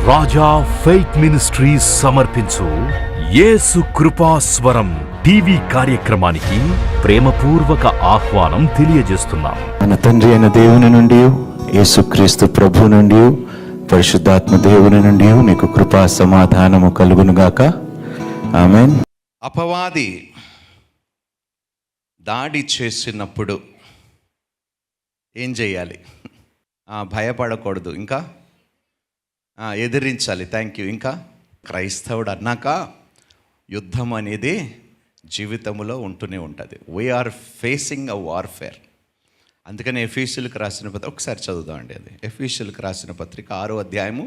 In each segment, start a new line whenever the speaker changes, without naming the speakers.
రాజా faith ministries సమర్పించు యేసు కృపాస్వరం TV కార్యక్రమానికి ప్రేమపూర్వక ఆహ్వానం తెలియజేస్తున్నాం.
మన తండ్రి అయిన దేవుని నుండి, యేసుక్రీస్తు ప్రభు నుండి, పరిశుద్ధాత్మ దేవుని నుండి మీకు కృపా సమాధానము కలుగునుగాక. ఆమేన్.
అపవాది దాడి చేసినప్పుడు ఏం చేయాలి? భయపడకూడదు, ఇంకా ఎదిరించాలి. Thank you. ఇంకా క్రైస్తవుడు అన్నాక యుద్ధం అనేది జీవితంలో ఉంటూనే ఉంటుంది. We are facing a warfare. అందుకని ఎఫీషియల్కి రాసిన పత్రిక ఒకసారి చదువుదామండి. అది ఎఫీషియల్కి రాసిన పత్రిక 6వ అధ్యాయము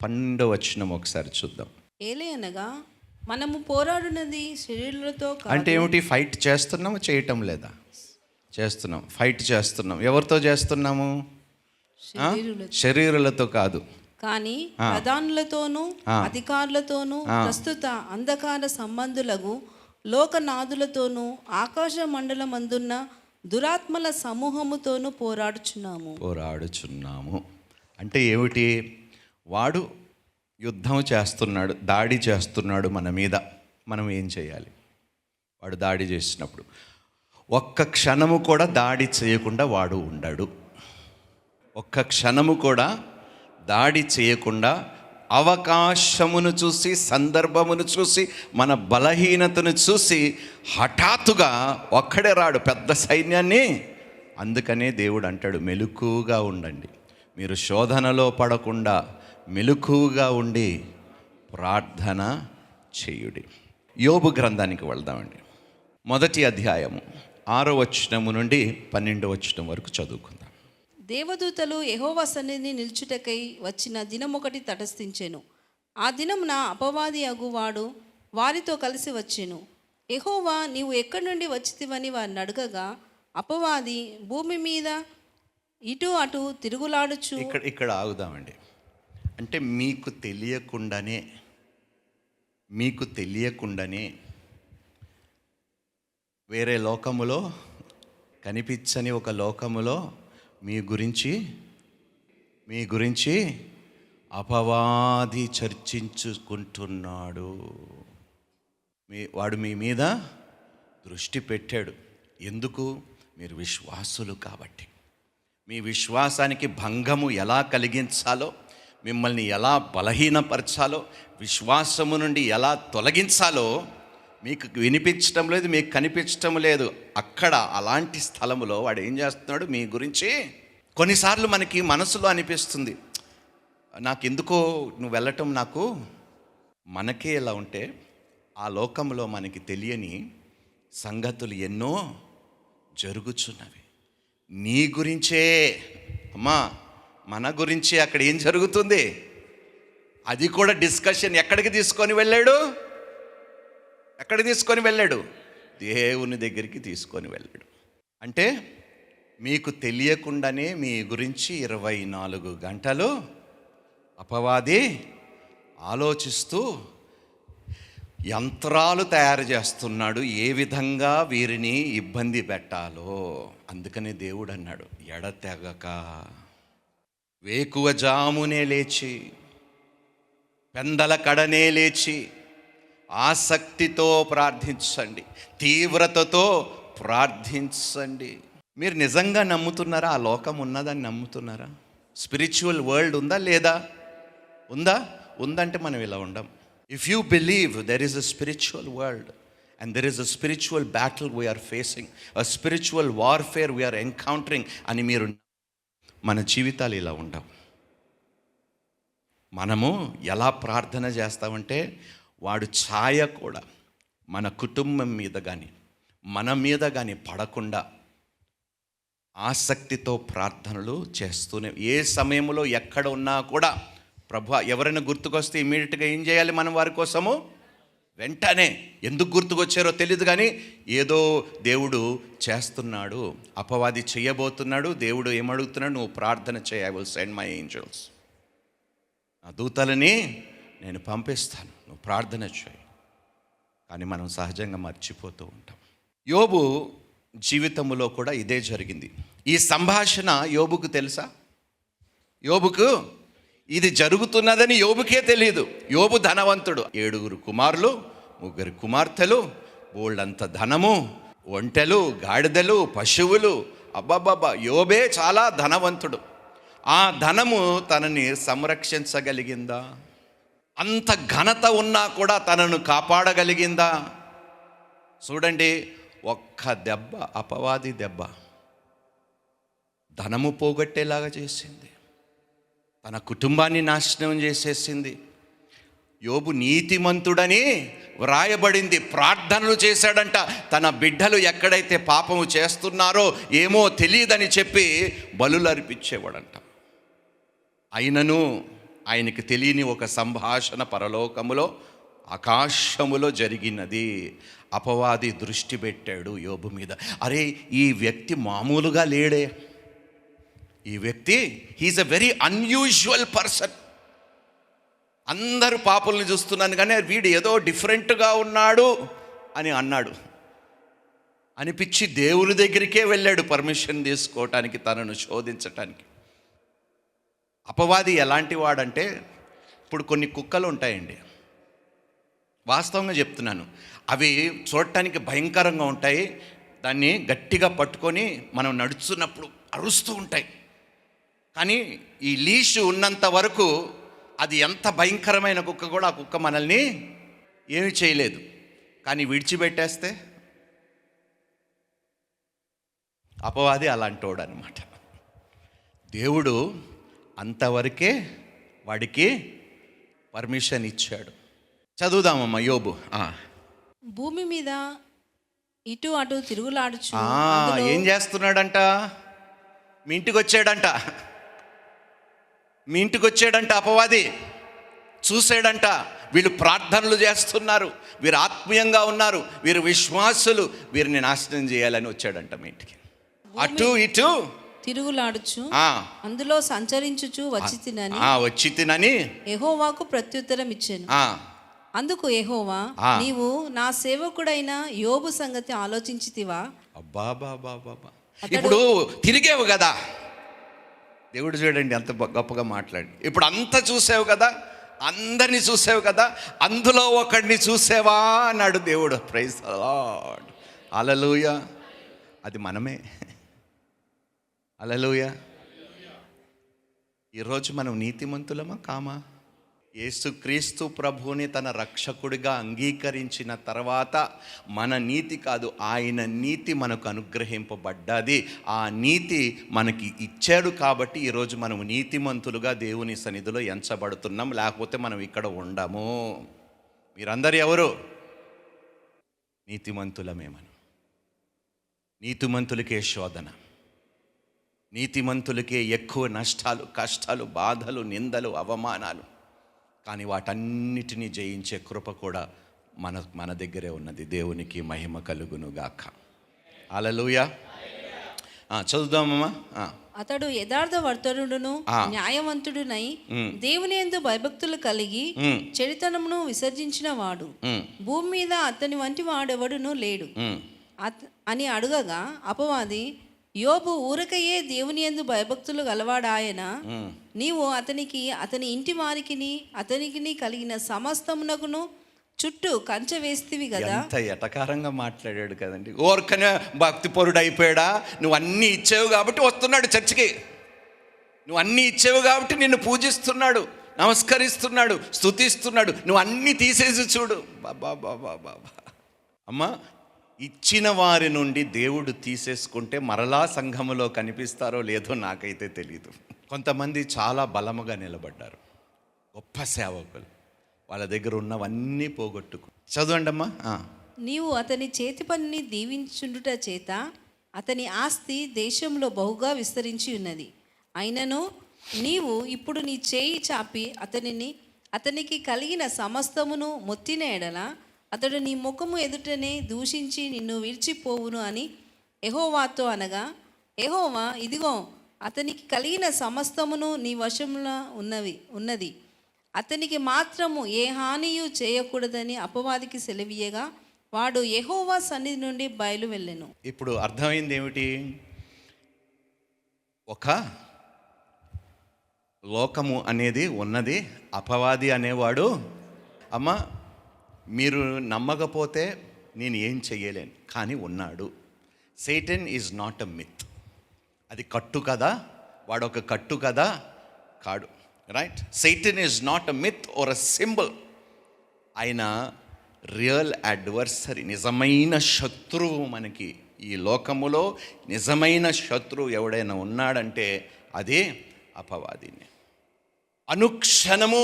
12వ వచనం ఒకసారి చూద్దాం.
ఏలయనగా మనము పోరాడునది శరీరులతో కాదు.
అంటే ఏమిటి? ఫైట్ చేస్తున్నాము, చేయటం లేదా? చేస్తున్నాం, ఫైట్ చేస్తున్నాం. ఎవరితో చేస్తున్నాము? శరీరులతో కాదు, కానీ
ప్రధానులతోనూ అధికారులతోనూ ప్రస్తుత అంధకార సంబంధులకు లోకనాథులతోనూ ఆకాశ మండలమందున్న దురాత్మల సమూహముతోనూ పోరాడుచున్నాము. అంటే ఏమిటి? వాడు యుద్ధం చేస్తున్నాడు, దాడి చేస్తున్నాడు మన మీద. మనం ఏం చేయాలి? వాడు దాడి చేసినప్పుడు ఒక్క క్షణము కూడా దాడి చేయకుండా వాడు ఉండడు. ఒక్క క్షణము కూడా దాడి చేయకుండా అవకాశమును చూసి, సందర్భమును చూసి, మన బలహీనతను చూసి హఠాత్తుగా ఒక్కడే రాడు, పెద్ద సైన్యాన్ని. అందుకనే దేవుడు అంటాడు, మెలకువగా ఉండండి, మీరు శోధనలో పడకుండా మెలకువగా ఉండి ప్రార్థన చేయుడి. యోబు గ్రంథానికి వెళ్దామండి. 1వ అధ్యాయము 6వ వచనము నుండి 12వ వచనం వరకు చదువుకుందాం. దేవదూతలు యెహోవా సన్నిధిని నిల్చుటకై వచ్చిన దినమొకటి తటస్థించెను. ఆ దినమున అపవాది అగువాడు వారితో కలిసి వచ్చెను. యెహోవా, నీవు ఎక్కడి నుండి వచ్చితివని వారిని అడగగా, అపవాది భూమి మీద ఇటు అటు తిరుగులాడుచు.
ఇక్కడ ఆగుదామండి. అంటే మీకు తెలియకుండానే వేరే లోకములో, కనిపించని ఒక లోకములో మీ గురించి అపవాది చర్చించుకుంటున్నాడు. వాడు మీ మీద దృష్టి పెట్టాడు. ఎందుకు? మీరు విశ్వాసులు కాబట్టి. మీ విశ్వాసానికి భంగము ఎలా కలిగించాలో, మిమ్మల్ని ఎలా బలహీనపరచాలో, విశ్వాసము నుండి ఎలా తొలగించాలో మీకు వినిపించటం లేదు, మీకు కనిపించటం లేదు. అక్కడ అలాంటి స్థలములో వాడు ఏం చేస్తున్నాడు? మీ గురించి. కొన్నిసార్లు మనకి మనసులో అనిపిస్తుంది, నాకెందుకో నువ్వు వెళ్ళటం, మనకే ఎలా ఉంటే ఆ లోకంలో మనకి తెలియని సంగతులు ఎన్నో జరుగుచున్నవి. నీ గురించే అమ్మా, మన గురించి అక్కడ ఏం జరుగుతుంది అది కూడా డిస్కషన్. ఎక్కడికి తీసుకొని వెళ్ళాడు? దేవుని దగ్గరికి తీసుకొని వెళ్ళాడు. అంటే మీకు తెలియకుండానే మీ గురించి 24 గంటలు అపవాది ఆలోచిస్తూ యంత్రాలు తయారు చేస్తున్నాడు, ఏ విధంగా వీరిని ఇబ్బంది పెట్టాలో. అందుకని దేవుడు అన్నాడు, ఎడతెగక వేకువ జామునే లేచి, పెందల కడనే లేచి ఆసక్తితో ప్రార్థించండి, తీవ్రతతో ప్రార్థించండి. మీరు నిజంగా నమ్ముతున్నారా? ఆ లోకం ఉన్నదని నమ్ముతున్నారా? స్పిరిచువల్ వరల్డ్ ఉందా లేదా? ఉందంటే మనం ఇలా ఉండం. If you believe there is a spiritual world and there is a spiritual battle we are facing, a spiritual warfare we are encountering అని మీరు, మన జీవితాలు ఇలా ఉండవు. మనము ఎలా ప్రార్థన చేస్తామంటే, వాడు ఛాయ కూడా మన కుటుంబం మీద కానీ మన మీద కానీ పడకుండా ఆసక్తితో ప్రార్థనలు చేస్తూనే, ఏ సమయంలో ఎక్కడ ఉన్నా కూడా ప్రభు ఎవరైనా గుర్తుకొస్తే ఇమ్మీడియట్గా ఏం చేయాలి? మనం వారి కోసము వెంటనే, ఎందుకు గుర్తుకొచ్చారో తెలియదు కానీ ఏదో దేవుడు చేస్తున్నాడు, అపవాది చేయబోతున్నాడు. దేవుడు ఏమడుగుతున్నాడు? నువ్వు ప్రార్థన చేయి. I will send my angels, నా దూతలని నేను పంపిస్తాను, నువ్వు ప్రార్థన చేయి. కానీ మనం సహజంగా మర్చిపోతూ ఉంటాం. యోబు జీవితంలో కూడా ఇదే జరిగింది. ఈ సంభాషణ యోబుకు తెలుసా? యోబుకు ఇది జరుగుతున్నదని యోబుకే తెలియదు. యోబు ధనవంతుడు, 7 కుమారులు, 3 కుమార్తెలు, బోల్డంత ధనము, ఒంటెలు, గాడిదలు, పశువులు. అబ్బాబ్బాబ్బా, యోబే చాలా ధనవంతుడు. ఆ ధనము తనని సంరక్షించగలిగిందా? అంత ఘనత ఉన్నా కూడా తనను కాపాడగలిగిందా? చూడండి, ఒక్క దెబ్బ, అపవాది దెబ్బ ధనము పోగొట్టేలాగా చేసింది, తన కుటుంబాన్ని నాశనం చేసేసింది. యోబు నీతిమంతుడని వ్రాయబడింది. ప్రార్థనలు చేశాడంట. తన బిడ్డలు ఎక్కడైతే పాపము చేస్తున్నారో ఏమో తెలియదని చెప్పి బలులు అర్పించేవాడంట. అయినను ఆయనకి తెలియని ఒక సంభాషణ పరలోకములో, ఆకాశములో జరిగినది. అపవాది దృష్టి పెట్టాడు యోబు మీద. అరే, ఈ వ్యక్తి మామూలుగా లేడే, ఈ వ్యక్తి he is a very unusual person. అందరూ పాపుల్ని చూస్తున్నాను కానీ వీడు ఏదో డిఫరెంట్గా ఉన్నాడు అని అన్నాడు. అనిపించి దేవుని దగ్గరికే వెళ్ళాడు పర్మిషన్ తీసుకోవటానికి, తనను శోధించటానికి. అపవాది ఎలాంటి వాడంటే, ఇప్పుడు కొన్ని కుక్కలు ఉంటాయండి, వాస్తవంగా చెప్తున్నాను, అవి చూడటానికి భయంకరంగా ఉంటాయి. దాన్ని గట్టిగా పట్టుకొని మనం నడుస్తున్నప్పుడు అరుస్తూ ఉంటాయి. కానీ ఈ లీష్ ఉన్నంత వరకు అది ఎంత భయంకరమైన కుక్క కూడా ఆ కుక్క మనల్ని ఏమి చేయలేదు. కానీ విడిచిపెట్టేస్తే అపవాది అలాంటోడు అనమాట. దేవుడు అంతవరకే వాడికి పర్మిషన్ ఇచ్చాడు. చదువుదామమ్మా యోబు.
భూమి మీద ఇటు అటు తిరుగులాడుచు
ఏం చేస్తున్నాడంట? మీ ఇంటికి వచ్చాడంట, మీ ఇంటికి వచ్చాడంట అపవాది. చూసాడంట, వీళ్ళు ప్రార్థనలు చేస్తున్నారు, వీరు ఆత్మీయంగా ఉన్నారు, వీరు విశ్వాసులు, వీరిని నాశనం చేయాలని వచ్చాడంట మీ ఇంటికి. అటు ఇటు
తిరుగులాడుచు అందులో సంచరించుచు వచ్చి తినని యెహోవాకు ప్రత్యుత్తరం ఇచ్చాను. అందుకు యెహోవా, నీవు నా సేవకుడైన యోబు సంగతి ఆలోచించితివా?
అబ్బాబాబాబా, ఇప్పుడు తిరిగేవు కదా, దేవుడు చూడండి ఎంత గొప్పగా మాట్లాడి. ఇప్పుడు అంతా చూసావు కదా, అందరినీ చూసావు కదా, అందులో ఒకడిని చూసావా అన్నాడు దేవుడు. ప్రైజ్ ది లార్డ్, హల్లెలూయా. అది మనమే, హల్లెలూయా. ఈరోజు మనం నీతిమంతులమా కామా? యేసుక్రీస్తు ప్రభువుని తన రక్షకుడిగా అంగీకరించిన తర్వాత మన నీతి కాదు, ఆయన నీతి మనకు అనుగ్రహింపబడ్డది. ఆ నీతి మనకి ఇచ్చాడు కాబట్టి ఈరోజు మనం నీతిమంతులుగా దేవుని సన్నిధిలో ఎంచబడుతున్నాం. లేకపోతే మనం ఇక్కడ ఉండము. మీరందరూ ఎవరు? నీతిమంతులమే. మనం నీతిమంతులకే శోధన, నీతిమంతులకే ఎక్కువ నష్టాలు, కష్టాలు, బాధలు, నిందలు, అవమానాలు. కానీ వాటన్నిటినీ జయించే కృప కూడా మన దగ్గరే ఉన్నది. దేవునికి మహిమ కలుగునుగాక. హల్లెలూయా. చదువుదామమ్మా.
అతడు యథార్థవర్తనుడును న్యాయవంతుడునై దేవుని యందు భయభక్తులు కలిగి చెడుతనమును విసర్జించిన వాడు, భూమి మీద అతని వంటి వాడెవడును లేడు అని అడుగగా, అపవాది, యోబు ఊరకయే దేవుని యందు భయభక్తులు గలవాడాయన, నీవు అతనికి, అతని ఇంటి వారికిని, అతనికి కలిగిన సమస్తమునకును చుట్టూ కంచె వేస్తివి కదా.
ఎంత ఎటకారంగా మాట్లాడాడు కదండి. ఊరకనే భక్తిపరుడు అయిపోయాడా? నువ్వు అన్నీ ఇచ్చావు కాబట్టి వస్తున్నాడు చర్చికి, నువ్వు అన్నీ ఇచ్చావు కాబట్టి నిన్ను పూజిస్తున్నాడు, నమస్కరిస్తున్నాడు, స్తుతిస్తున్నాడు. నువ్వు అన్నీ తీసేసి చూడు. బాబా బాబా బాబా. అమ్మా, ఇచ్చిన వారి నుండి దేవుడు తీసేసుకుంటే మరలా సంఘములో కనిపిస్తారో లేదో నాకైతే తెలీదు. కొంతమంది చాలా బలముగా నిలబడ్డారు, గొప్ప సేవకులు, వాళ్ళ దగ్గర ఉన్నవన్నీ పోగొట్టుకు. చదవండి అమ్మా.
నీవు అతని చేతి పనిని దీవించుండుట చేత అతని ఆస్తి దేశంలో బహుగా విస్తరించి ఉన్నది. అయినను నీవు ఇప్పుడు నీ చేయి చాపి అతనికి కలిగిన సమస్తమును మొత్తిన ఎడల అతడు నీ ముఖము ఎదుటనే దూషించి నిన్ను విడిచిపోవును అని యెహోవాతో అనగా, యెహోవా, ఇదిగో అతనికి కలిగిన సమస్తమును నీ వశంలో ఉన్నది, అతనికి మాత్రము ఏ హానియు చేయకూడదని అపవాదికి సెలవీయగా, వాడు యెహోవా సన్నిధి నుండి బయలు వెళ్ళెను.
ఇప్పుడు అర్థమైంది ఏమిటి? ఒక లోకము అనేది ఉన్నది, అపవాది అనేవాడు. అమ్మ, మీరు నమ్మకపోతే నేను ఏం చెయ్యలేను, కానీ ఉన్నాడు. Satan is not a myth. అది కట్టు కదా, వాడొక కట్టు కదా, కాడు. Right? Satan is not a myth or a symbol. ఆయన రియల్ అడ్వర్సరీ, నిజమైన శత్రువు. మనకి ఈ లోకములో నిజమైన శత్రువు ఎవడైనా ఉన్నాడంటే అదే అపవాదిని. అనుక్షణము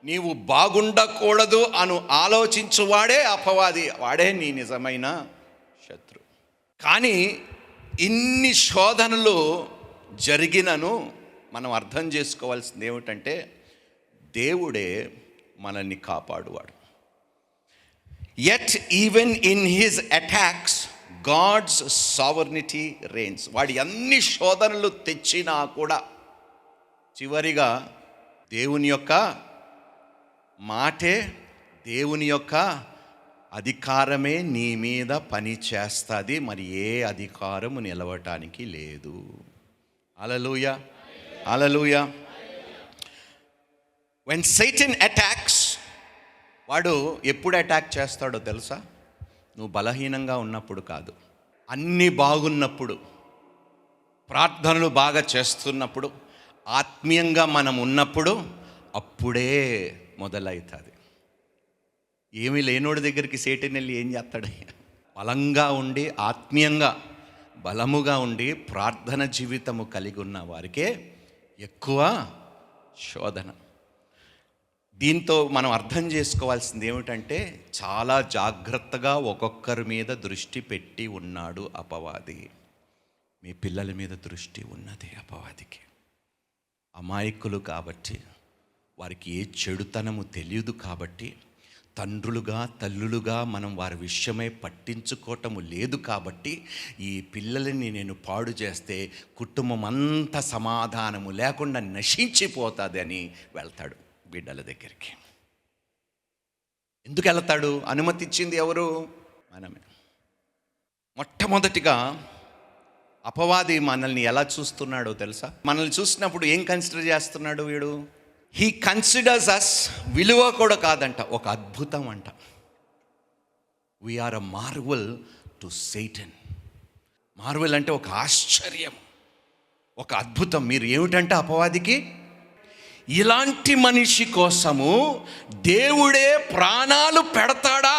నీవు బాగుండకూడదు అను ఆలోచించువాడే అపవాది, వాడే నీ నిజమైన శత్రువు. కానీ ఇన్ని శోధనలు జరిగినను మనం అర్థం చేసుకోవాల్సింది ఏమిటంటే దేవుడే మనల్ని కాపాడువాడు. Yet even in his attacks God's sovereignty reigns. వాడి అన్ని శోధనలు తెచ్చినా కూడా చివరిగా దేవుని యొక్క మాటే, దేవుని యొక్క అధికారమే నీ మీద పని చేస్తుంది. మరి ఏ అధికారము నిలవటానికి లేదు. హల్లెలూయా, హల్లెలూయా. when Satan attacks, వాడు ఎప్పుడు అటాక్ చేస్తాడో తెలుసా? నువ్వు బలహీనంగా ఉన్నప్పుడు కాదు, అన్నీ బాగున్నప్పుడు, ప్రార్థనలు బాగా చేస్తున్నప్పుడు, ఆత్మీయంగా మనం ఉన్నప్పుడు, అప్పుడే మొదలవుతుంది. ఏమీ లేనోడి దగ్గరికి సేటన్ వెళ్ళి ఏం చేస్తాడు? బలంగా ఉండి, ఆత్మీయంగా బలముగా ఉండి, ప్రార్థన జీవితము కలిగి ఉన్న వారికే ఎక్కువ శోధన. దీంతో మనం అర్థం చేసుకోవాల్సింది ఏమిటంటే చాలా జాగ్రత్తగా ఒక్కొక్కరి మీద దృష్టి పెట్టి ఉన్నాడు అపవాది. మీ పిల్లల మీద దృష్టి ఉన్నది అపవాదికి. అమాయకులు కాబట్టి, వారికి ఏ చెడుతనము తెలియదు కాబట్టి, తండ్రులుగా తల్లులుగా మనం వారి విషయమై పట్టించుకోవటము లేదు కాబట్టి, ఈ పిల్లలని నేను పాడు చేస్తే కుటుంబం అంతా సమాధానము లేకుండా నశించిపోతుంది అని వెళ్తాడు బిడ్డల దగ్గరికి. ఎందుకు వెళ్తాడు? అనుమతి ఇచ్చింది ఎవరు? మనమే. మొట్టమొదటిగా అపవాది మనల్ని ఎలా చూస్తున్నాడో తెలుసా? మనల్ని చూసినప్పుడు ఏం కన్సిడర్ చేస్తున్నాడు వీడు? హీ కన్సిడర్స్ అస్, విలువ కూడా కాదంట, ఒక అద్భుతం అంట. We are a marvel to Satan. Marvel అంటే ఒక ఆశ్చర్యం, ఒక అద్భుతం. మీరు ఏమిటంటే అపవాదికి, ఇలాంటి మనిషి కోసము దేవుడే ప్రాణాలు పెడతాడా,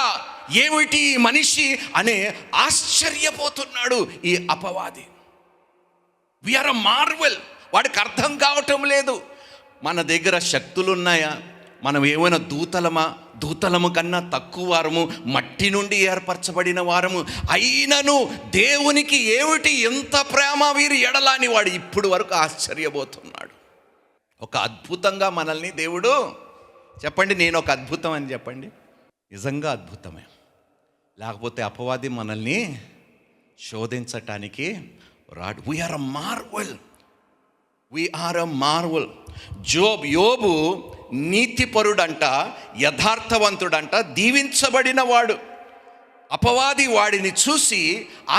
ఏమిటి ఈ మనిషి అనే ఆశ్చర్యపోతున్నాడు ఈ అపవాది. We are a Marvel. వాడికి అర్థం కావటం లేదు. మన దగ్గర శక్తులు ఉన్నాయా? మనం ఏమైనా దూతలము కన్నా తక్కువ వారము, మట్టి నుండి ఏర్పరచబడిన వారము అయినను దేవునికి ఏమిటి ఎంత ప్రేమ వీరి ఎడలాని వాడు ఇప్పుడు వరకు ఆశ్చర్యపోతున్నాడు. ఒక అద్భుతంగా మనల్ని దేవుడు, చెప్పండి నేను ఒక అద్భుతం అని చెప్పండి. నిజంగా అద్భుతమే. లేకపోతే అపవాది మనల్ని శోధించటానికి రాడు. We are a Marvel. We are a Marvel. యోబు నీతిపరుడంట, యథార్థవంతుడంట, దీవించబడిన వాడు. అపవాది వాడిని చూసి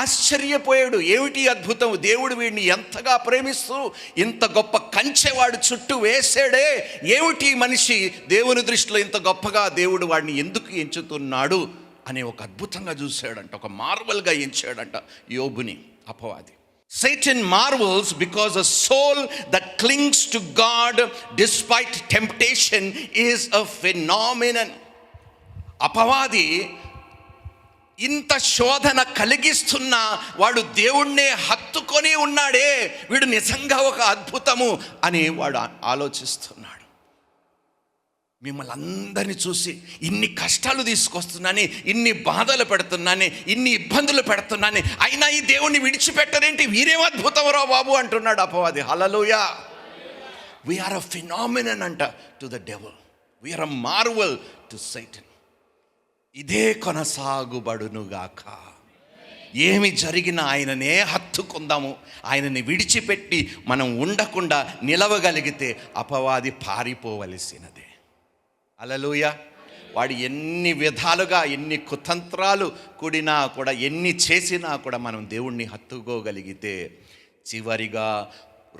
ఆశ్చర్యపోయాడు. ఏమిటి అద్భుతం? దేవుడు వీడిని ఎంతగా ప్రేమిస్తూ ఇంత గొప్ప కంచె వాడు చుట్టూ వేసాడే, ఏమిటి మనిషి దేవుని దృష్టిలో ఇంత గొప్పగా దేవుడు వాడిని ఎందుకు ఎంచుతున్నాడు అనే ఒక అద్భుతంగా చూశాడంట, ఒక మార్వల్గా ఎంచాడంట యోబుని అపవాది. Satan marvels because a soul that clings to God despite temptation is a phenomenon. అపవాది ఇంత శోధన కలిగిస్తున్నా వాడు దేవుణ్ణే హత్తుకొని ఉన్నాడే, వీడు నిజంగా ఒక అద్భుతము అని వాడు ఆలోచిస్తున్నాడు. మిమ్మల్ని అందరినీ చూసి ఇన్ని కష్టాలు తీసుకొస్తున్నాను, ఇన్ని బాధలు పెడుతున్నాను, ఇన్ని ఇబ్బందులు పెడుతున్నాను, అయినా ఈ దేవుణ్ణి విడిచిపెట్టరేంటి, వీరేం అద్భుతం రా బాబు అంటున్నాడు అపవాది. హల్లెలూయా. వీఆర్ అ ఫినామినన్ అంట to the devil. We are a marvel to Satan. ఇదే కొనసాగుబడునుగాక. ఏమి జరిగినా ఆయననే హత్తుకుందాము. ఆయనని విడిచిపెట్టి మనం ఉండకుండా నిలవగలిగితే అపవాది పారిపోవలసినదే. హల్లెలూయా. వాడు ఎన్ని విధాలుగా, ఎన్ని కుతంత్రాలు కూడినా కూడా, ఎన్ని చేసినా కూడా మనం దేవుణ్ణి హత్తుకోగలిగితే చివరిగా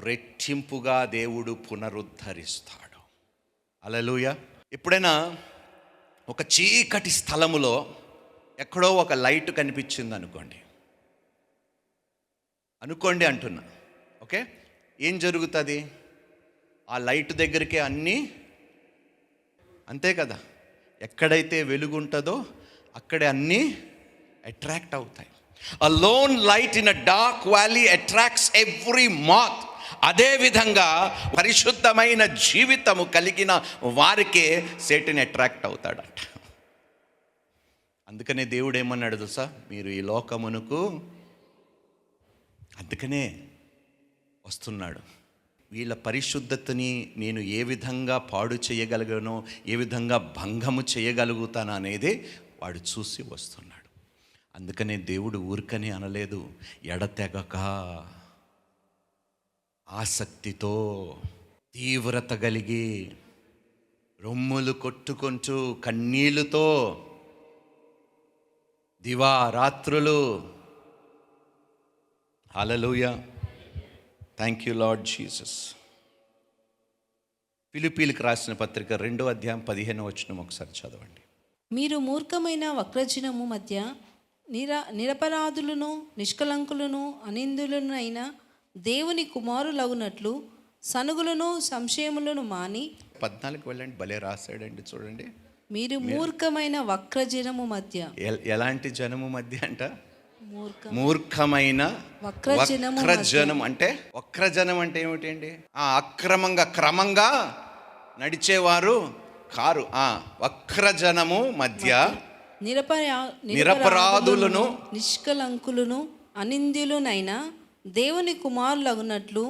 రెట్టింపుగా దేవుడు పునరుద్ధరిస్తాడు. హల్లెలూయా. ఎప్పుడైనా ఒక చీకటి స్థలములో ఎక్కడో ఒక లైట్ కనిపించింది అనుకోండి అంటున్నా, ఓకే, ఏం జరుగుతుంది? ఆ లైట్ దగ్గరికి అన్నీ, అంతే కదా, ఎక్కడైతే వెలుగు ఉంటుందో అక్కడే అన్నీ అట్రాక్ట్ అవుతాయి. A lone light in a dark valley attracts every moth. అదేవిధంగా పరిశుద్ధమైన జీవితము కలిగిన వారికే సేటన్ అట్రాక్ట్ అవుతాడట. అందుకనే దేవుడు ఏమన్నాడు తెలుసా? మీరు ఈ లోకమునకు, అందుకనే వస్తున్నాడు. వీళ్ళ పరిశుద్ధతని నేను ఏ విధంగా పాడు చేయగలిగానో, ఏ విధంగా భంగము చేయగలుగుతాను అనేది వాడు చూసి వస్తున్నాడు. అందుకనే దేవుడు ఊరికనే అనలేదు, ఎడతెగక ఆసక్తితో తీవ్రత కలిగి రొమ్ములు కొట్టుకుంటూ కన్నీళ్లతో దివారాత్రులు. Hallelujah. Thank you Lord Jesus. ఫిలిప్పీలకు రాసిన పత్రిక 2వ అధ్యాయం 15వ వచనం ఒకసారి చదవండి.
మీరు మూర్ఖమైన వక్రజనము మధ్య నిరపరాధులను నిష్కలంకులను అనిందులనైన దేవుని కుమారులగునట్లు సనుగులను సంశయములను మాని.
14 వెళ్ళండి, భలే రాశాడండి చూడండి.
మీరు మూర్ఖమైన వక్రజనము మధ్య.
ఎలాంటి జనము మధ్య అంట? మూర్ఖమైన వక్రజనం. అంటే వక్రజనం అంటే ఏమిటండి? అక్రమంగా క్రమంగా నడిచేవారు కారు. వక్రజనము మధ్య నిరపరాధులను
నిష్కలంకులను అనింద్యులునైనా దేవుని కుమారులగునట్లు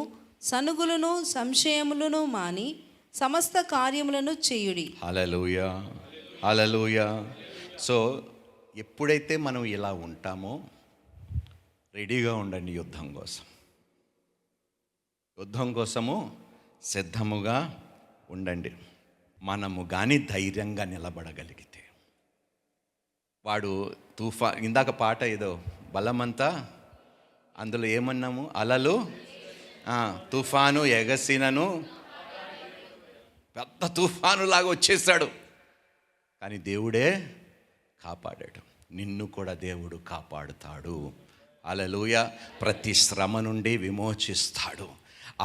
సనుగులను సంశయములను మాని సమస్త కార్యములను చేయుడి.
హల్లెలూయా, హల్లెలూయా. సో ఎప్పుడైతే మనం ఇలా ఉంటామో రెడీగా ఉండండి యుద్ధం కోసం. యుద్ధం కోసము సిద్ధముగా ఉండండి. మనము కానీ ధైర్యంగా నిలబడగలిగితే, వాడు ఇందాక పాట ఏదో బలమంతా, అందులో ఏమన్నాము? అలలు తుఫాను ఎగసినను, పెద్ద తుఫాను లాగా వచ్చేసాడు, కానీ దేవుడే కాపాడాడు. నిన్ను కూడా దేవుడు కాపాడుతాడు. హల్లెలూయా. ప్రతి శ్రమ నుండి విమోచిస్తాడు.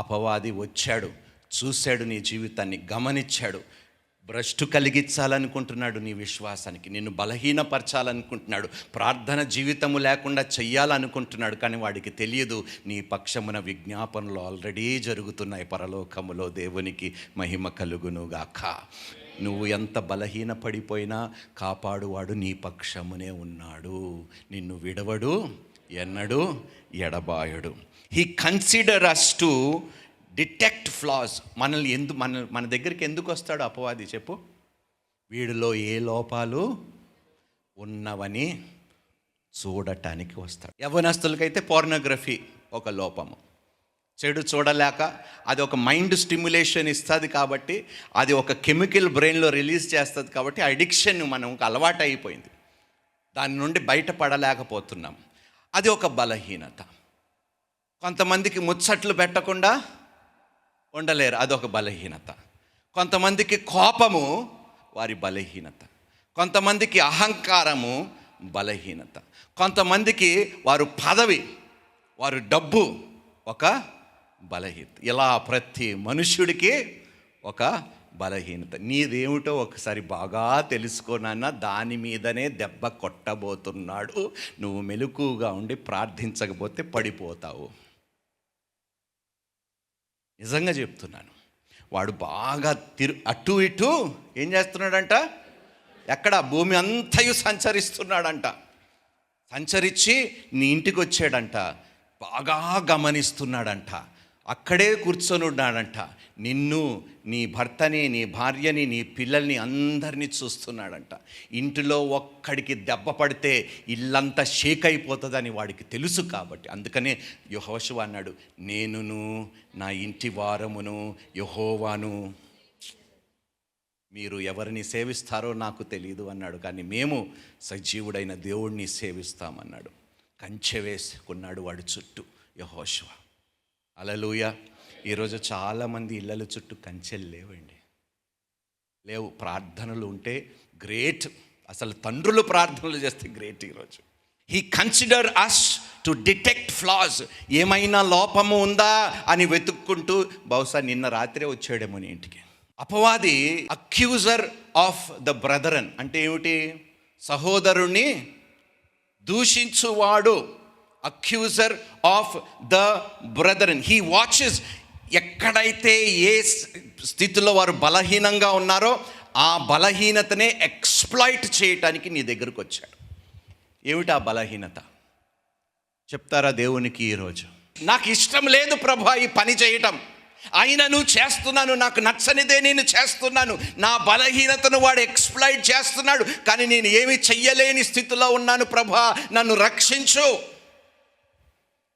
అపవాది వచ్చాడు, చూశాడు, నీ జీవితాన్ని గమనించాడు, భ్రష్టు కలిగించాలనుకుంటున్నాడు, నీ విశ్వాసానికి నిన్ను బలహీనపరచాలనుకుంటున్నాడు, ప్రార్థన జీవితము లేకుండా చెయ్యాలనుకుంటున్నాడు. కానీ వాడికి తెలియదు నీ పక్షమున విజ్ఞాపనలు ఆల్రెడీ జరుగుతున్నాయి పరలోకములో. దేవునికి మహిమ కలుగునుగాక. నువ్వు ఎంత బలహీన పడిపోయినా కాపాడువాడు నీ పక్షమునే ఉన్నాడు. నిన్ను విడవడు, ఎన్నడు ఎడబాయడు. He consider us to detect flaws. మనల్ని మన దగ్గరికి ఎందుకు వస్తాడు అపవాది చెప్పు? వీడిలో ఏ లోపాలు ఉన్నవని చూడటానికి వస్తాడు. యవ్వనస్తులకైతే పోర్నోగ్రఫీ ఒక లోపము. చెడు చూడలేక అది ఒక మైండ్ స్టిమ్యులేషన్ ఇస్తుంది కాబట్టి, అది ఒక కెమికల్ బ్రెయిన్లో రిలీజ్ చేస్తుంది కాబట్టి అడిక్షన్ మనకు అలవాటు అయిపోయింది. దాని నుండి బయటపడలేకపోతున్నాం. అది ఒక బలహీనత. కొంతమందికి ముచ్చట్లు పెట్టకుండా ఉండలేరు, అదొక బలహీనత. కొంతమందికి కోపము వారి బలహీనత. కొంతమందికి అహంకారము బలహీనత. కొంతమందికి వారు పదవి, వారు డబ్బు ఒక బలహీనత. ఇలా ప్రతి మనుష్యుడికి ఒక బలహీనత. నీదేమిటో ఒకసారి బాగా తెలుసుకోనన్నా, దాని మీదనే దెబ్బ కొట్టబోతున్నాడు. నువ్వు మెలకుగా ఉండి ప్రార్థించకపోతే పడిపోతావు. నిజంగా చెప్తున్నాను. వాడు బాగా అటు ఇటు ఏం చేస్తున్నాడంట? ఎక్కడ? భూమి అంతయు సంచరిస్తున్నాడంట. సంచరించి నీ ఇంటికి వచ్చాడంట, బాగా గమనిస్తున్నాడంట, అక్కడే కూర్చొని ఉన్నాడంట. నిన్ను, నీ భర్తని, నీ భార్యని, నీ పిల్లల్ని అందరినీ చూస్తున్నాడంట. ఇంటిలో ఒక్కడికి దెబ్బ పడితే ఇల్లంతా షేక్ అయిపోతుందని వాడికి తెలుసు. కాబట్టి అందుకనే యెహోషువ అన్నాడు, నేనును నా ఇంటి వారమును యెహోవాను. మీరు ఎవరిని సేవిస్తారో నాకు తెలియదు అన్నాడు, కానీ మేము సజీవుడైన దేవుడిని సేవిస్తామన్నాడు. కంచె వేసుకున్నాడు వాడు చుట్టూ యెహోషువ. హల్లెలూయా. ఈరోజు చాలామంది ఇళ్ళల చుట్టూ కంచెలు లేవండి, లేవు. ప్రార్థనలు ఉంటే గ్రేట్, అసలు తండ్రులు ప్రార్థనలు చేస్తే గ్రేట్. ఈరోజు he consider us to detect flaws, ఏమైనా లోపము ఉందా అని వెతుక్కుంటూ బహుశా నిన్న రాత్రే వచ్చాడేమో నీ ఇంటికి. అపవాది అక్యూజర్ ఆఫ్ ద బ్రదరన్ అంటే ఏమిటి? సహోదరుణ్ణి దూషించువాడు. Accuser of the brethren. He watches, ఎక్కడైతే ఏ స్థితిలో వారు బలహీనంగా ఉన్నారో ఆ బలహీనతనే ఎక్స్ప్లాయిట్ చేయటానికి నీ దగ్గరకు వచ్చాడు. ఏమిటి ఆ బలహీనత చెప్తారా దేవునికి ఈరోజు? నాకు ఇష్టం లేదు ప్రభా ఈ పని చేయటం, అయినను చేస్తున్నాను, నాకు నచ్చనిదే నేను చేస్తున్నాను, నా బలహీనతను వాడు ఎక్స్ప్లాయిట్ చేస్తున్నాడు, కానీ నేను ఏమి చెయ్యలేని స్థితిలో ఉన్నాను ప్రభా, నన్ను రక్షించు,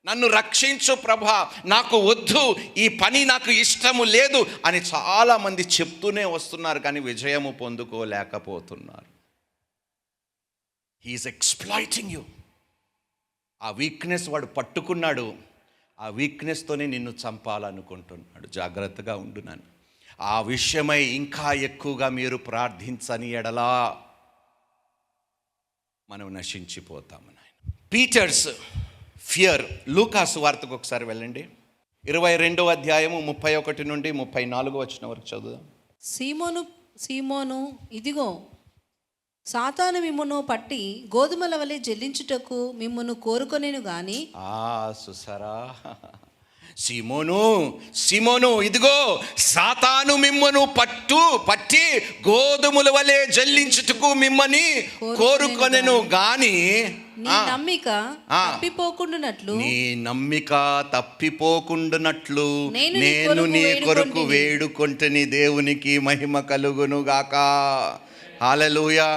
నన్ను రక్షించు ప్రభా, నాకు వద్దు, ఈ పని నాకు ఇష్టము లేదు అని చాలామంది చెప్తూనే వస్తున్నారు, కానీ విజయము పొందుకోలేకపోతున్నారు. He is exploiting you. ఆ వీక్నెస్ వాడు పట్టుకున్నాడు, ఆ వీక్నెస్తోనే నిన్ను చంపాలనుకుంటున్నాడు. జాగ్రత్తగా ఉండున్నాను. ఆ విషయమై ఇంకా ఎక్కువగా మీరు ప్రార్థించని ఎడలా మనం నశించిపోతాము నాయన. Peter's fear. లూకాసు వార్తకు ఒకసారి వెళ్ళండి, 22వ అధ్యాయము 31 నుండి 34 వచనం వరకు చదువుదాం.
సీమోను ఇదిగో, సాతాను మిమ్మును పట్టి గోధుమల వలె జల్లించుటకు మిమ్మును కోరుకొనేను గాని.
సుసరా, సీమోను ఇదిగో, సాతాను మిమ్మను పట్టి గోధుమల వలె జల్లించుటకు మిమ్మని కోరుకొనెను గాని
నీ నమ్మిక
తప్పిపోకుండునట్లు నేను నీ కొరకు వేడుకొంటిని. దేవునికి మహిమ కలుగును గాక. హల్లెలూయా.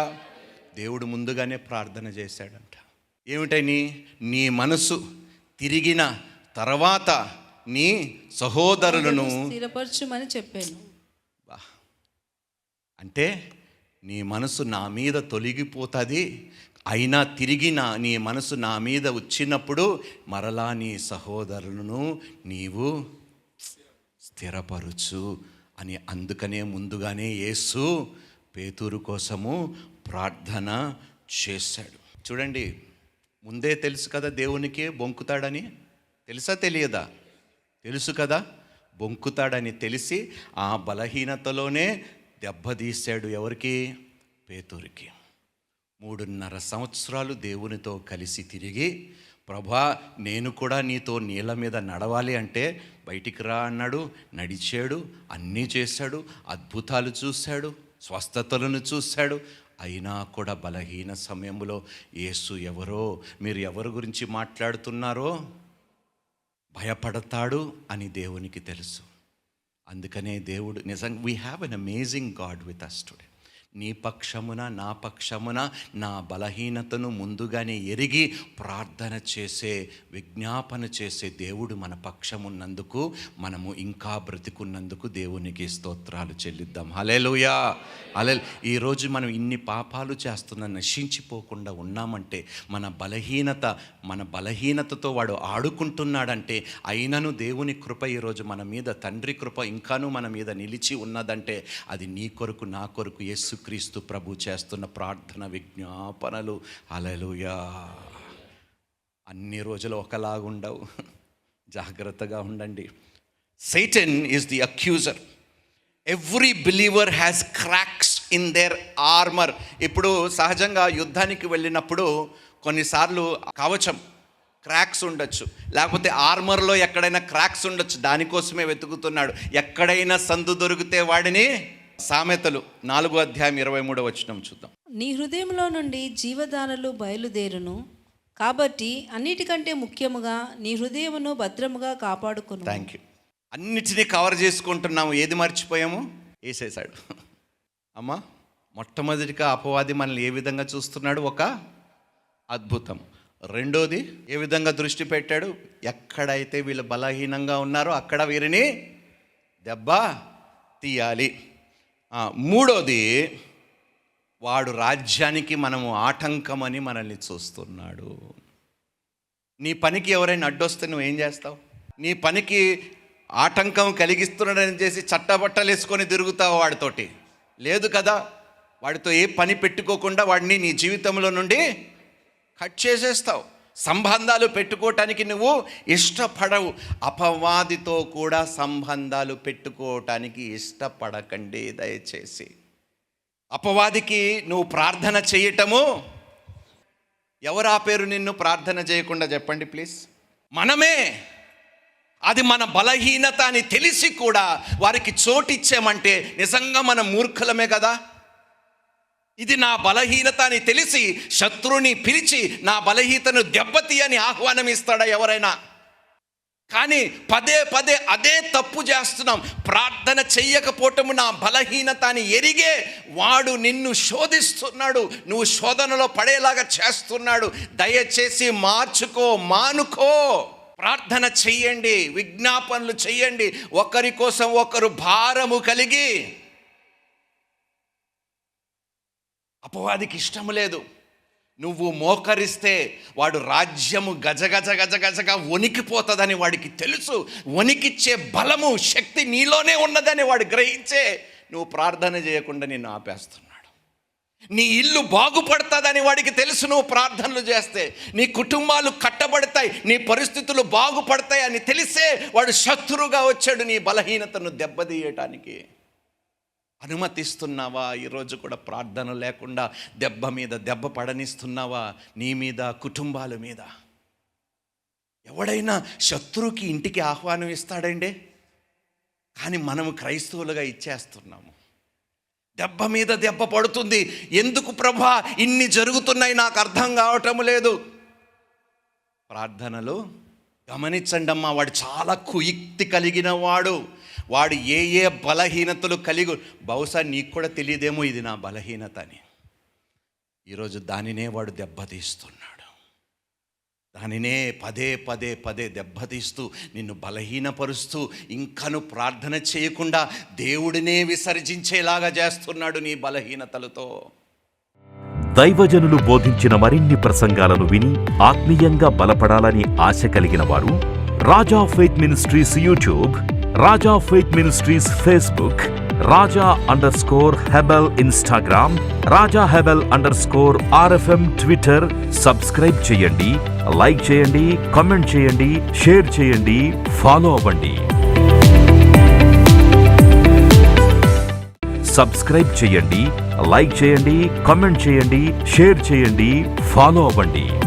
దేవుడు ముందుగానే ప్రార్థన చేశాడంట. ఏమిటని? నీ మనసు తిరిగిన తర్వాత నీ సహోదరులను
స్థిరపరచుమని చెప్పాను.
అంటే నీ మనసు నా మీద తొలగిపోతుంది, అయినా తిరిగి నీ మనసు నా మీద వచ్చినప్పుడు మరలా నీ సహోదరులను నీవు స్థిరపరచు అని. అందుకనే ముందుగానే యేసు పేతురు కోసము ప్రార్థన చేశాడు. చూడండి, ముందే తెలుసు కదా దేవునికి బొంకుతాడని. తెలుసా తెలియదా? తెలుసు కదా బొంకుతాడని తెలిసి ఆ బలహీనతలోనే దెబ్బతీశాడు. ఎవరికి? పేతురికి. 3.5 సంవత్సరాలు దేవునితో కలిసి తిరిగి, ప్రభా నేను కూడా నీతో నీళ్ళ మీద నడవాలి అంటే బయటికి రా అన్నాడు. నడిచాడు, అన్నీ చేశాడు, అద్భుతాలు చూశాడు, స్వస్థతలను చూశాడు. అయినా కూడా బలహీన సమయంలో యేసు ఎవరో, మీరు ఎవరి గురించి మాట్లాడుతున్నారో భయపడతాడు అని దేవునికి తెలుసు. అందుకనే దేవుడు నిజంగా, we have an amazing God with us today. నీ పక్షమున నా పక్షమున నా బలహీనతను ముందుగానే ఎరిగి ప్రార్థన చేసే, విజ్ఞాపన చేసే దేవుడు మన పక్షమున్నందుకు, మనము ఇంకా బ్రతికున్నందుకు దేవునికి స్తోత్రాలు చెల్లిద్దాం. హల్లెలూయా. ఈరోజు మనం ఇన్ని పాపాలు చేస్తున్నా నశించిపోకుండా ఉన్నామంటే మన బలహీనతతో వాడు ఆడుకుంటున్నాడంటే, అయినను దేవుని కృప ఈరోజు మన మీద, తండ్రి కృప ఇంకాను మన మీద నిలిచి ఉన్నదంటే అది నీ కొరకు నా కొరకు యేసుక్రీస్తు ప్రభు చేస్తున్న ప్రార్థన విజ్ఞాపనలు. హల్లెలూయా. అన్ని రోజులు ఒకలాగుండవు, జాగ్రత్తగా ఉండండి. Satan is the accuser. Every believer has cracks in their armor. ఇప్పుడు సహజంగా యుద్ధానికి వెళ్ళినప్పుడు కొన్నిసార్లు కవచం క్రాక్స్ ఉండొచ్చు, లేకపోతే ఆర్మర్లో ఎక్కడైనా క్రాక్స్ ఉండొచ్చు. దానికోసమే వెతుకుతున్నాడు. ఎక్కడైనా సందు దొరికితే వాడిని. సామెతలు 4వ అధ్యాయం 23వ వచనం చూద్దాం.
నీ హృదయంలో నుండి జీవదానలు బయలుదేరును, కాబట్టి అన్నిటికంటే ముఖ్యముగా నీ హృదయమును భద్రముగా కాపాడుకును.
Thank you. అన్నిటినీ కవర్ చేసుకుంటున్నాము, ఏది మర్చిపోయాము? వేసేసాడు. అమ్మా, మొట్టమొదటిగా అపవాది మనల్ని ఏ విధంగా చూస్తున్నాడు? ఒక అద్భుతం. రెండోది ఏ విధంగా దృష్టి పెట్టాడు? ఎక్కడైతే వీళ్ళు బలహీనంగా ఉన్నారో అక్కడ వీరిని దెబ్బ తీయాలి. మూడోది, వాడు రాజ్యానికి మనము ఆటంకమని మనల్ని చూస్తున్నాడు. నీ పనికి ఎవరైనా అడ్డొస్తే నువ్వేం చేస్తావు? నీ పనికి ఆటంకం కలిగిస్తున్నాడని చేసి చట్టబట్టలు వేసుకొని తిరుగుతావు వాడితోటి? లేదు కదా. వాడితో ఏ పని పెట్టుకోకుండా వాడిని నీ జీవితంలో నుండి కట్ చేసేస్తావు. సంబంధాలు పెట్టుకోవటానికి నువ్వు ఇష్టపడవు. అపవాదితో కూడా సంబంధాలు పెట్టుకోవటానికి ఇష్టపడకండి దయచేసి. అపవాదికి నువ్వు ప్రార్థన చేయటము, ఎవరు ఆపేరు నిన్ను ప్రార్థన చేయకుండా చెప్పండి ప్లీజ్? మనమే. అది మన బలహీనత అని తెలిసి కూడా వారికి చోటిచ్చామంటే నిజంగా మనం మూర్ఖులమే కదా. ఇది నా బలహీనత అని తెలిసి శత్రువుని పిలిచి నా బలహీనతను దెబ్బతీయని ఆహ్వానం ఇస్తాడా ఎవరైనా? కానీ పదే పదే అదే తప్పు చేస్తున్నాం. ప్రార్థన చెయ్యకపోవటము నా బలహీనత అని ఎరిగే వాడు నిన్ను శోధిస్తున్నాడు, నువ్వు శోధనలో పడేలాగా చేస్తున్నాడు. దయచేసి మార్చుకో, మానుకో. ప్రార్థన చెయ్యండి, విజ్ఞాపనలు చెయ్యండి, ఒకరి కోసం ఒకరు భారము కలిగి. అపవాదికి ఇష్టం లేదు నువ్వు మోకరిస్తే వాడు రాజ్యము గజగజ గజగజగా వణికిపోతుందని వాడికి తెలుసు. వణికిచ్చే బలము, శక్తి నీలోనే ఉన్నదని వాడు గ్రహించే నువ్వు ప్రార్థన చేయకుండా నిన్ను ఆపేస్తున్నాడు. నీ ఇల్లు బాగుపడుతుందని వాడికి తెలుసు నువ్వు ప్రార్థనలు చేస్తే. నీ కుటుంబాలు కట్టబడతాయి, నీ పరిస్థితులు బాగుపడతాయి అని తెలిసే వాడు శత్రువుగా వచ్చాడు నీ బలహీనతను దెబ్బతీయటానికి. అనుమతిస్తున్నావా? ఈరోజు కూడా ప్రార్థన లేకుండా దెబ్బ మీద దెబ్బ పడనిస్తున్నావా? నీ మీద, కుటుంబాల మీద. ఎవడైనా శత్రువుకి ఇంటికి ఆహ్వానం ఇస్తాడండి, కానీ మనము క్రైస్తవులుగా ఇచ్చేస్తున్నాము. దెబ్బ మీద దెబ్బ పడుతుంది. ఎందుకు ప్రభా ఇన్ని జరుగుతున్నాయి నాకు అర్థం కావటం లేదు. ప్రార్థనలు గమనించండి అమ్మా. వాడు చాలా కుయుక్తి కలిగిన వాడు. వాడు ఏ ఏ బలహీనతలు కలిగి, బహుశా నీకు కూడా తెలియదేమో ఇది నా బలహీనత అని. ఈరోజు దానినే వాడు దెబ్బతీస్తున్నాడు. దానినే పదే పదే పదే దెబ్బతీస్తూ నిన్ను బలహీనపరుస్తూ ఇంకను ప్రార్థన చేయకుండా దేవుడినే విసర్జించేలాగా చేస్తున్నాడు నీ బలహీనతలతో.
దైవజనులు బోధించిన మరిన్ని ప్రసంగాలను విని ఆత్మీయంగా బలపడాలని ఆశ కలిగిన వారు రాజా ఫెయిత్ మినిస్ట్రీస్ యూట్యూబ్, రాజా faith ministries Facebook, రాజా_హెబెల్ Instagram, రాజా_RFM Twitter subscribe చేయండి, లైక్ చేయండి, కామెంట్ చేయండి, షేర్ చేయండి, ఫాలో అవ్వండి. సబ్స్క్రైబ్ చేయండి, లైక్ చేయండి, కామెంట్ చేయండి, షేర్ చేయండి, ఫాలో అవ్వండి.